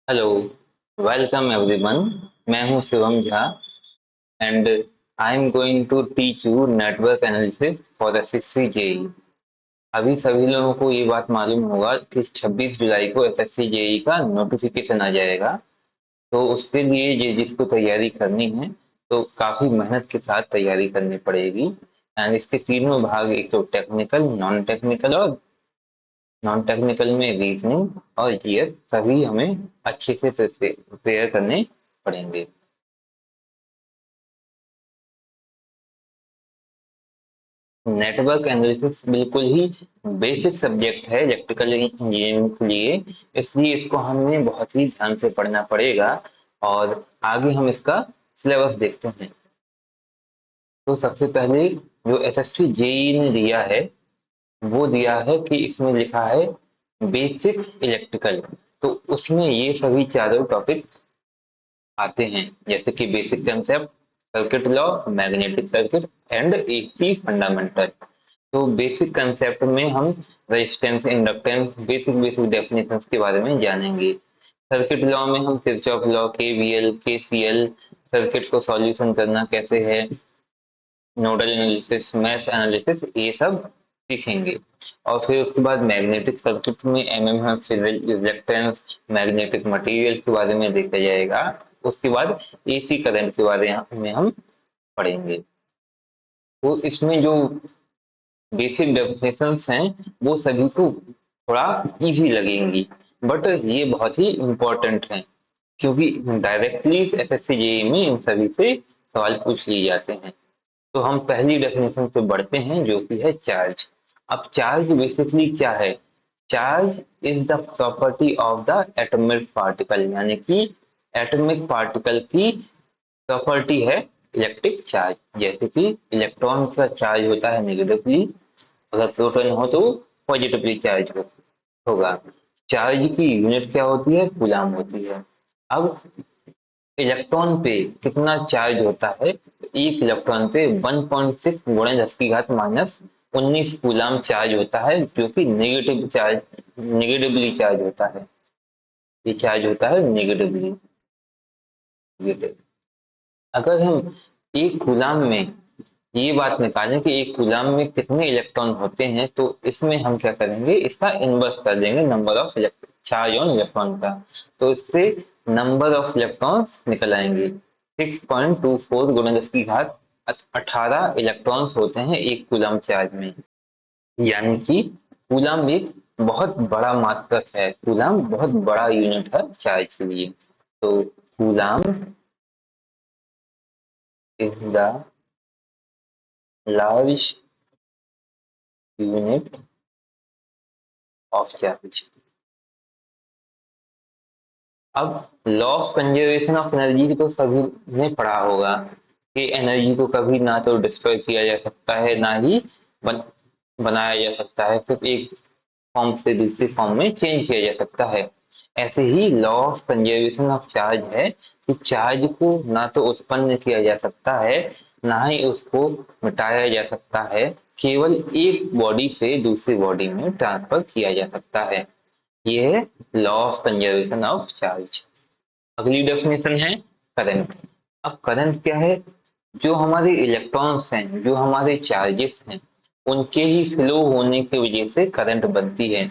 Hello, welcome everyone. मैं हूं Shivam Jha and I am going to teach you network analysis for SSC JE. अभी सभी लोगों को ये बात मालूम होगा कि 26 जुलाई को एसएससी जेई का नोटिफिकेशन आ जाएगा। तो उसके लिए जिसको तैयारी करनी है तो काफ़ी मेहनत के साथ तैयारी करनी पड़ेगी। एंड इसके तीनों भाग, एक तो टेक्निकल, नॉन टेक्निकल और नॉन टेक्निकल में रीजनिंग और जीएस, सभी हमें अच्छे से प्रिपेयर करने पड़ेंगे। नेटवर्क एनालिसिस बिल्कुल ही बेसिक सब्जेक्ट है इलेक्ट्रिकल इंजीनियरिंग के लिए, इसलिए इसको हमें बहुत ही ध्यान से पढ़ना पड़ेगा। और आगे हम इसका सिलेबस देखते हैं। तो सबसे पहले जो एसएससी जेई ने दिया है वो दिया है कि इसमें लिखा है बेसिक इलेक्ट्रिकल। तो उसमें ये सभी चारों टॉपिक आते हैं, जैसे कि basic concept, circuit law, magnetic circuit and AC fundamental. तो बेसिक कंसेप्ट में हम resistance, inductance, basic basic definitions के बारे में जानेंगे। सर्किट लॉ में हम Kirchhoff law, KVL, KCL, circuit को सॉल्यूशन करना कैसे है, नोडल एनालिसिस, मैश एनालिसिस, ये सब सीखेंगे। और फिर उसके बाद मैग्नेटिक सर्किट में एमएमएफ, रिलेक्टेंस, मैग्नेटिक मटेरियल्स के बारे में देखा जाएगा। उसके बाद एसी करंट के बारे में हम पढ़ेंगे। तो इसमें जो बेसिक डेफिनेशंस हैं वो सभी को थोड़ा इजी लगेंगी, बट ये बहुत ही इम्पोर्टेंट हैं, क्योंकि डायरेक्टली एसएससी जेई में इन सभी से सवाल पूछ लिए जाते हैं। तो हम पहली डेफिनेशन पे बढ़ते हैं, जो कि है चार्ज। अब चार्ज बेसिकली क्या है? Charge is the property of the atomic particle, यानी कि एटॉमिक पार्टिकल की प्रॉपर्टी है इलेक्ट्रिक चार्ज। जैसे कि इलेक्ट्रॉन का चार्ज होता है नेगेटिवली, अगर प्रोटॉन हो तो पॉजिटिवली चार्ज होगा। चार्ज की यूनिट क्या होती है? कूलाम होती है। अब इलेक्ट्रॉन पे कितना चार्ज होता है? एक इलेक्ट्रॉन पे 1.6 गुणा 10 की घात माइनस 19 कूलाम चार्ज होता है, जो कि नेगेटिवली चार्ज होता है। ये चार्ज होता है नेगेटिवली। अगर हम एक कूलाम में ये बात निकालें कि एक कूलाम में कितने इलेक्ट्रॉन होते हैं, तो इसमें हम क्या करेंगे, इसका इनवर्स कर देंगे number of charge on electron का। तो इससे नंबर ऑफ इलेक्ट्रॉन्स निकल आएंगे। 6.24 गुणा 10 की घात 18 इलेक्ट्रॉन्स होते हैं एक कूलाम चार्ज में। यानी कि कूलाम एक बहुत बड़ा मात्रक है, कूलाम बहुत बड़ा यूनिट है चार्ज के लिए। तो coulomb is the large unit of charge. अब law of conservation of energy की तो सभी ने पढ़ा होगा कि एनर्जी को कभी ना तो डिस्ट्रॉय किया जा सकता है, ना ही बन, बनाया जा सकता है, सिर्फ एक फॉर्म से दूसरी फॉर्म में चेंज किया जा सकता है। ऐसे ही law of conservation of charge है कि चार्ज को ना तो उत्पन्न किया जा सकता है, ना ही उसको मिटाया जा सकता है, केवल एक बॉडी से दूसरी बॉडी में ट्रांसफर किया जा सकता है। ये है law of conservation of charge. अगली डेफिनेशन है करंट। अब करंट क्या है? जो हमारे इलेक्ट्रॉन्स हैं, जो हमारे चार्जेस हैं, उनके ही फ्लो होने की वजह से करंट बनती है।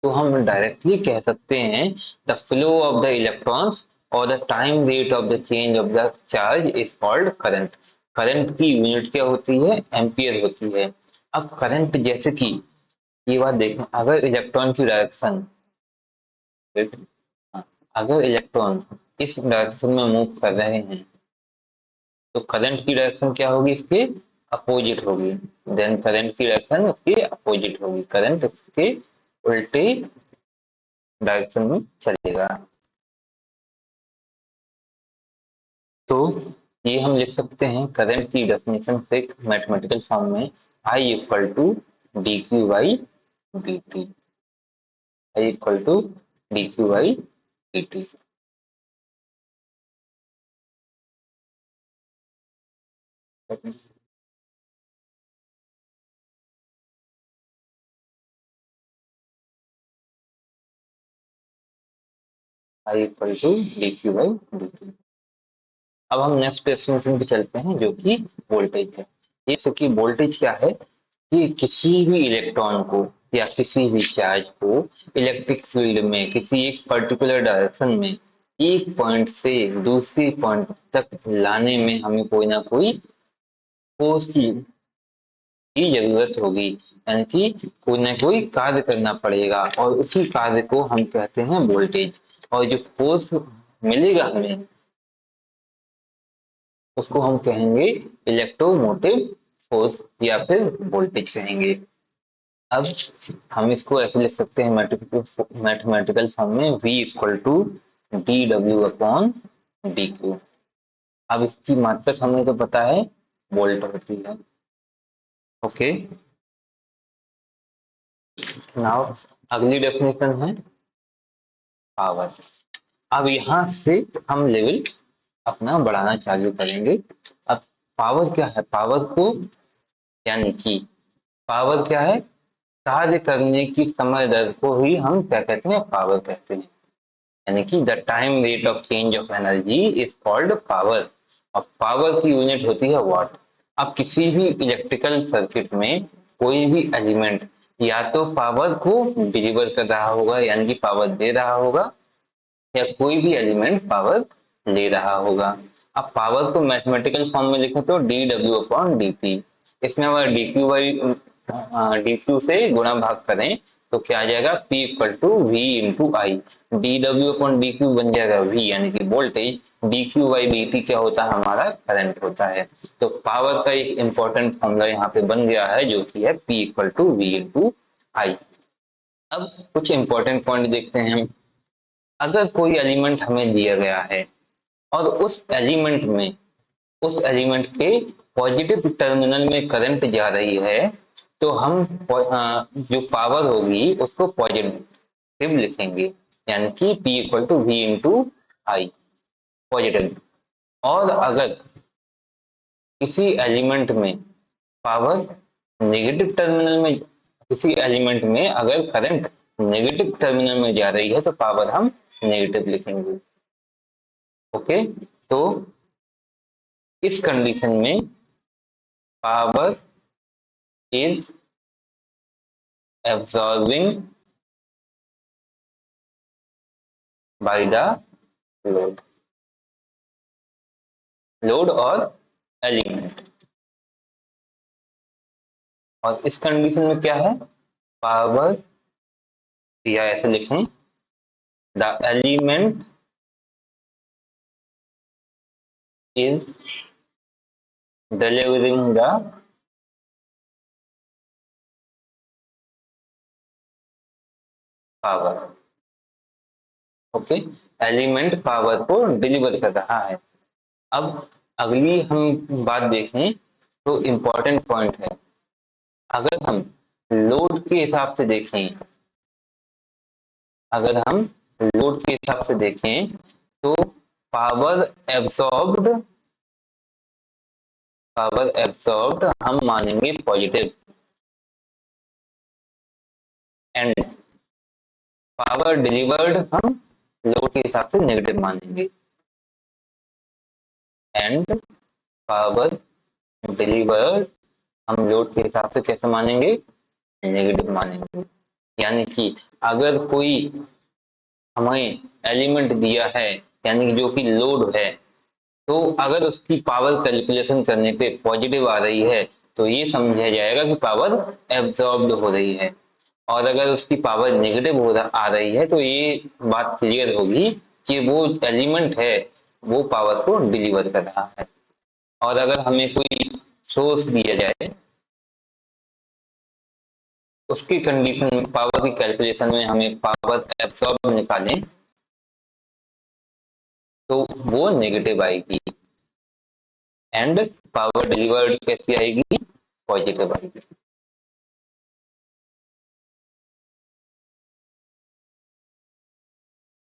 तो हम डायरेक्टली कह सकते हैं the flow of the electrons और the time rate of the change of the charge is called current. Current की यूनिट क्या होती है? एम्पियर होती है। अब करंट जैसे कि ये बात देखें, अगर इलेक्ट्रॉन की डायरेक्शन, अगर इलेक्ट्रॉन इस डायरेक्शन में मूव कर रहे हैं तो करंट की डायरेक्शन क्या होगी? इसके अपोजिट होगी। देन करंट की डायरेक्शन उसके अपोजिट होगी, करंट इसके उल्टे डायरेक्शन में चलेगा। तो ये हम लिख सकते हैं करंट की डेफिनेशन से मैथमेटिकल फॉर्म में, I equal to d q by d t. I equal to d q by d t. I equal to d q by d t. अब हम नेक्स्ट डेफिनेशन पे चलते हैं जो कि वोल्टेज है। जैसे कि वोल्टेज क्या है कि किसी भी इलेक्ट्रॉन को या किसी भी चार्ज को इलेक्ट्रिक फील्ड में किसी एक पर्टिकुलर डायरेक्शन में एक पॉइंट से दूसरी पॉइंट तक लाने में हमें कोई ना कोई फोर्स की जरूरत होगी, यानी कि कोई ना कोई कार्य करना पड़ेगा और उसी कार्य को हम कहते हैं वोल्टेज। और जो फोर्स मिलेगा हमें उसको हम कहेंगे इलेक्ट्रोमोटिव फोर्स या फिर वोल्टेज कहेंगे। अब हम इसको ऐसे लिख सकते हैं मैथमेटिकल फॉर्म में V इक्वल टू डी डब्ल्यू अपॉन डी क्यू। अब इसकी मात्रक हमें तो पता है वोल्ट होती है। ओके, नाउ अगली डेफिनेशन है पावर। अब यहाँ से हम लेवल अपना बढ़ाना चालू करेंगे। अब पावर क्या है? पावर को यानी कि पावर क्या है? कार्य करने की समय दर को ही हम क्या कहते हैं? पावर कहते हैं। यानी कि the time rate of change of energy is called power. और पावर की यूनिट होती है वाट। अब किसी भी इलेक्ट्रिकल सर्किट में कोई भी एलिमेंट या तो पावर को डिलीवर कर रहा होगा यानी कि पावर दे रहा होगा, या कोई भी एलिमेंट पावर ले रहा होगा। अब पावर को मैथमेटिकल फॉर्म में लिखें तो डी डब्ल्यू अपॉन डी पी। इसमें अगर d q by d q से गुणा भाग करें तो क्या आ जाएगा? P equal to V into I. D डब्ल्यू अपॉन डी क्यू बन जाएगा V यानी कि voltage, d q by d t क्या होता है? हमारा करंट होता है। तो पावर का एक इंपॉर्टेंट फॉर्मूला यहाँ पे बन गया है जो कि है P equal to V into I. अब कुछ इंपॉर्टेंट पॉइंट देखते हैं हम। अगर कोई एलिमेंट हमें दिया गया है और उस एलिमेंट के पॉजिटिव टर्मिनल में करंट जा रही है तो हम जो पावर होगी उसको पॉजिटिव लिखेंगे, यानी कि P equal to V into I, positive. और अगर किसी एलिमेंट में पावर नेगेटिव टर्मिनल में किसी एलिमेंट में अगर करंट नेगेटिव टर्मिनल में जा रही है तो पावर हम नेगेटिव लिखेंगे। ओके, तो इस कंडीशन में power is absorbing by the load, load और एलिमेंट। और इस कंडीशन में क्या है? पावर, या ऐसे लिखें, the element is delivering the power. Okay, element power को डिलीवर कर रहा है। अब अगली हम बात देखें तो इम्पोर्टेंट पॉइंट है। अगर हम लोड के हिसाब से देखें अगर हम लोड के हिसाब से देखें तो पावर एब्सॉर्ब्ड हम मानेंगे पॉजिटिव, एंड पावर डिलीवर्ड हम लोड के हिसाब से नेगेटिव मानेंगे। एंड पावर डिलीवर्ड हम लोड के हिसाब से कैसे मानेंगे? नेगेटिव मानेंगे। यानी कि अगर कोई हमें एलिमेंट दिया है यानी कि जो कि लोड है, तो अगर उसकी पावर कैलकुलेशन करने पे पॉजिटिव आ रही है तो ये समझा जाएगा कि पावर एब्जॉर्ब्ड हो रही है। और अगर उसकी पावर नेगेटिव आ रही है तो ये बात क्लियर होगी कि वो एलिमेंट है वो पावर को डिलीवर कर रहा है। और अगर हमें कोई सोर्स दिया जाए उसकी कंडीशन पावर की कैलकुलेशन में हमें पावर एब्सॉर्ब निकालें तो वो नेगेटिव आएगी, एंड पावर डिलीवर्ड कैसी आएगी? पॉजिटिव आएगी।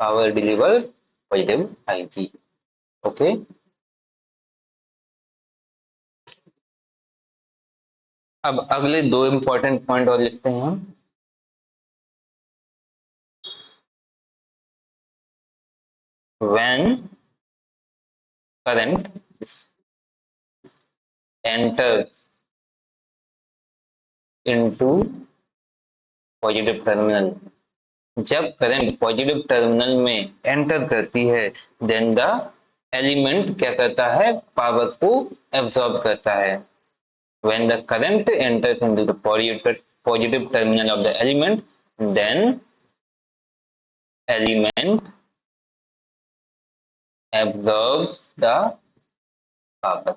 पावर डिलीवर्ड पॉजिटिव आएगी। ओके, अब अगले दो इंपॉर्टेंट पॉइंट और लिखते हैं हम। when current enters into positive terminal, जब करंट पॉजिटिव टर्मिनल में एंटर करती है देन द एलिमेंट क्या करता है, पावर को एब्जॉर्ब करता है। when the current enters into the positive terminal of the element, then element absorbs the power।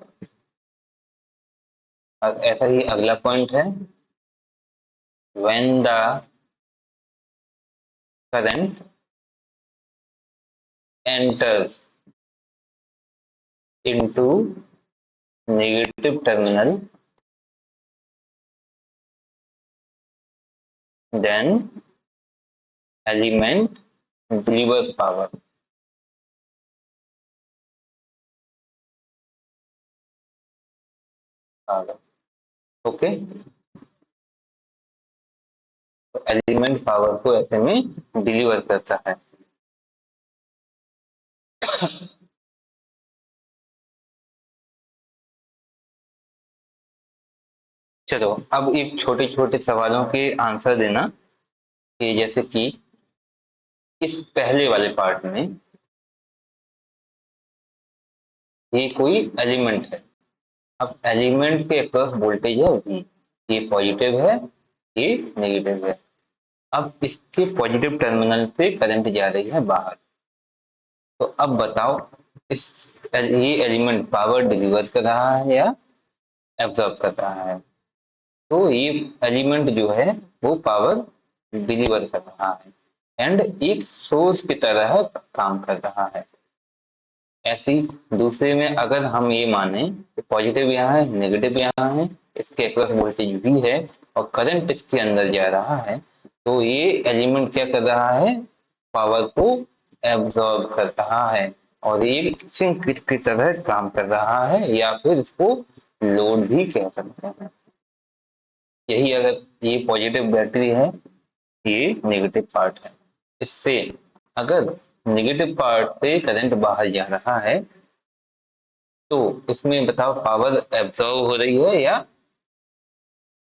और ऐसा ही अगला पॉइंट है, when the current enters into negative terminal, then element delivers power। Okay, तो element power को ऐसे में deliver करता है। चलो अब एक छोटे छोटे सवालों के आंसर देना, कि जैसे कि इस पहले वाले पार्ट में ये कोई एलिमेंट है, अब एलिमेंट के अक्रॉस वोल्टेज है V, ये पॉजिटिव है ये नेगेटिव है। अब इसके पॉजिटिव टर्मिनल पे करंट जा रही है बाहर, तो अब बताओ इस ये एलिमेंट पावर डिलीवर कर रहा है या एब्जॉर्ब कर रहा है। तो ये एलिमेंट जो है वो पावर डिलीवर कर रहा है एंड एक सोर्स की तरह काम कर रहा है। ऐसी दूसरे में अगर हम ये माने कि पॉजिटिव यहाँ है नेगेटिव यहाँ है, इसके अक्रॉस वोल्टेज भी है और करंट इसके अंदर जा रहा है, तो ये एलिमेंट क्या कर रहा है, पावर को एब्जॉर्ब कर रहा है और ये सिंक की तरह काम कर रहा है, या फिर इसको लोड भी कह सकते हैं। यही अगर ये पॉजिटिव बैटरी है ये नेगेटिव पार्ट है, इससे अगर नेगेटिव पार्ट से करंट बाहर जा रहा है तो इसमें बताओ पावर एब्जॉर्व हो रही है या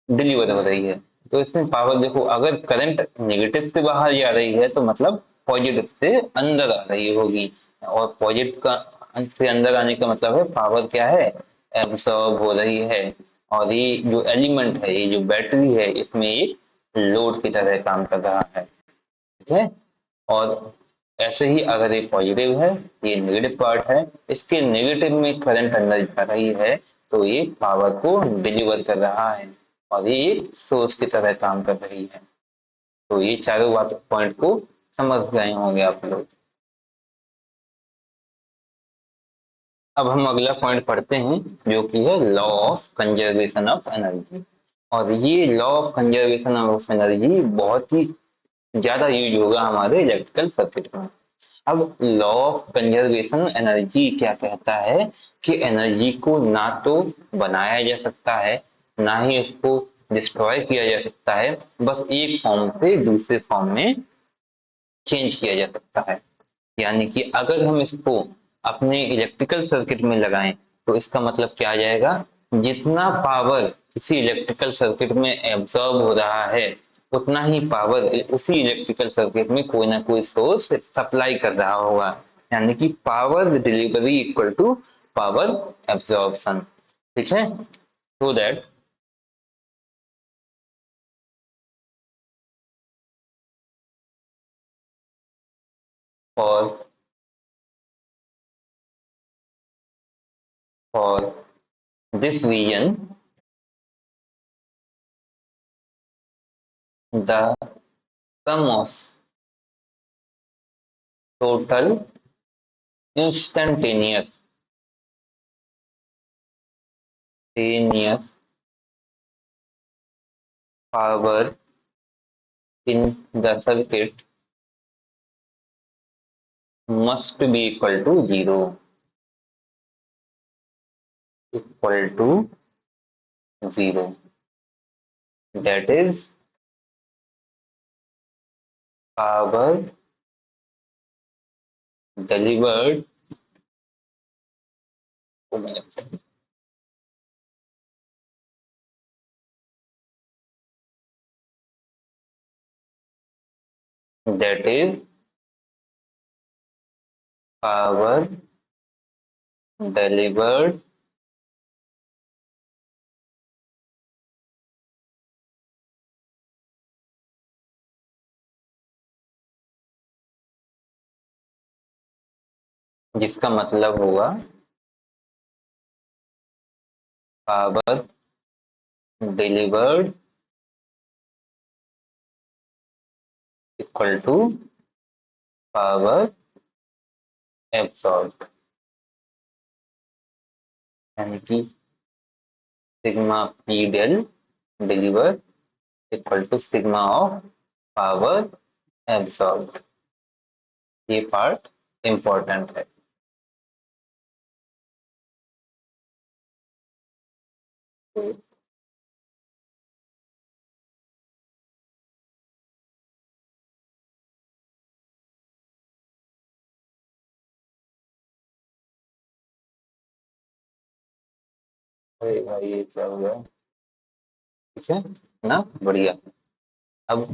डिलीवर हो रही है। तो इसमें पावर देखो, अगर करंट नेगेटिव से बाहर जा रही है तो मतलब पॉजिटिव से अंदर आ रही होगी, और पॉजिटिव का से अंदर आने का मतलब है पावर क्या है, एब्जॉर्ब हो रही है। और ये जो एलिमेंट है, ये जो बैटरी है, इसमें एक लोड की तरह काम कर रहा है, ठीक है। और ऐसे ही अगर ये पॉजिटिव है ये नेगेटिव पार्ट है, इसके नेगेटिव में करंट अंदर जा रही है तो ये पावर को डिलीवर कर रहा है और ये एक सोर्स की तरह काम कर रही है। तो ये चारों बात पॉइंट को समझ गए होंगे आप लोग। अब हम अगला पॉइंट पढ़ते हैं जो कि है law of conservation of energy. और ये law of conservation of energy बहुत ही ज्यादा यूज होगा हमारे इलेक्ट्रिकल सर्किट में। अब लॉ ऑफ कंजर्वेशन एनर्जी क्या कहता है कि एनर्जी को ना तो बनाया जा सकता है ना ही उसको डिस्ट्रॉय किया जा सकता है, बस एक फॉर्म से दूसरे फॉर्म में चेंज किया जा सकता है। यानी कि अगर हम इसको अपने इलेक्ट्रिकल सर्किट में लगाएं तो इसका मतलब क्या आ जाएगा, जितना पावर किसी इलेक्ट्रिकल सर्किट में एब्जॉर्ब हो रहा है उतना ही पावर उसी इलेक्ट्रिकल सर्किट में कोई ना कोई सोर्स सप्लाई कर रहा होगा। यानी कि power delivery equal to power absorption, ठीक है। So that for for this reason the sum of total instantaneous instantaneous power in the circuit must be equal to zero, equal to zero. That is power delivered that is power delivered जिसका मतलब हुआ power delivered equal to power absorb, यानी कि sigma P del deliver equal to sigma of power absorb. ये part important है। अरे भाई ये क्या हुआ? ठीक है ना, बढ़िया। अब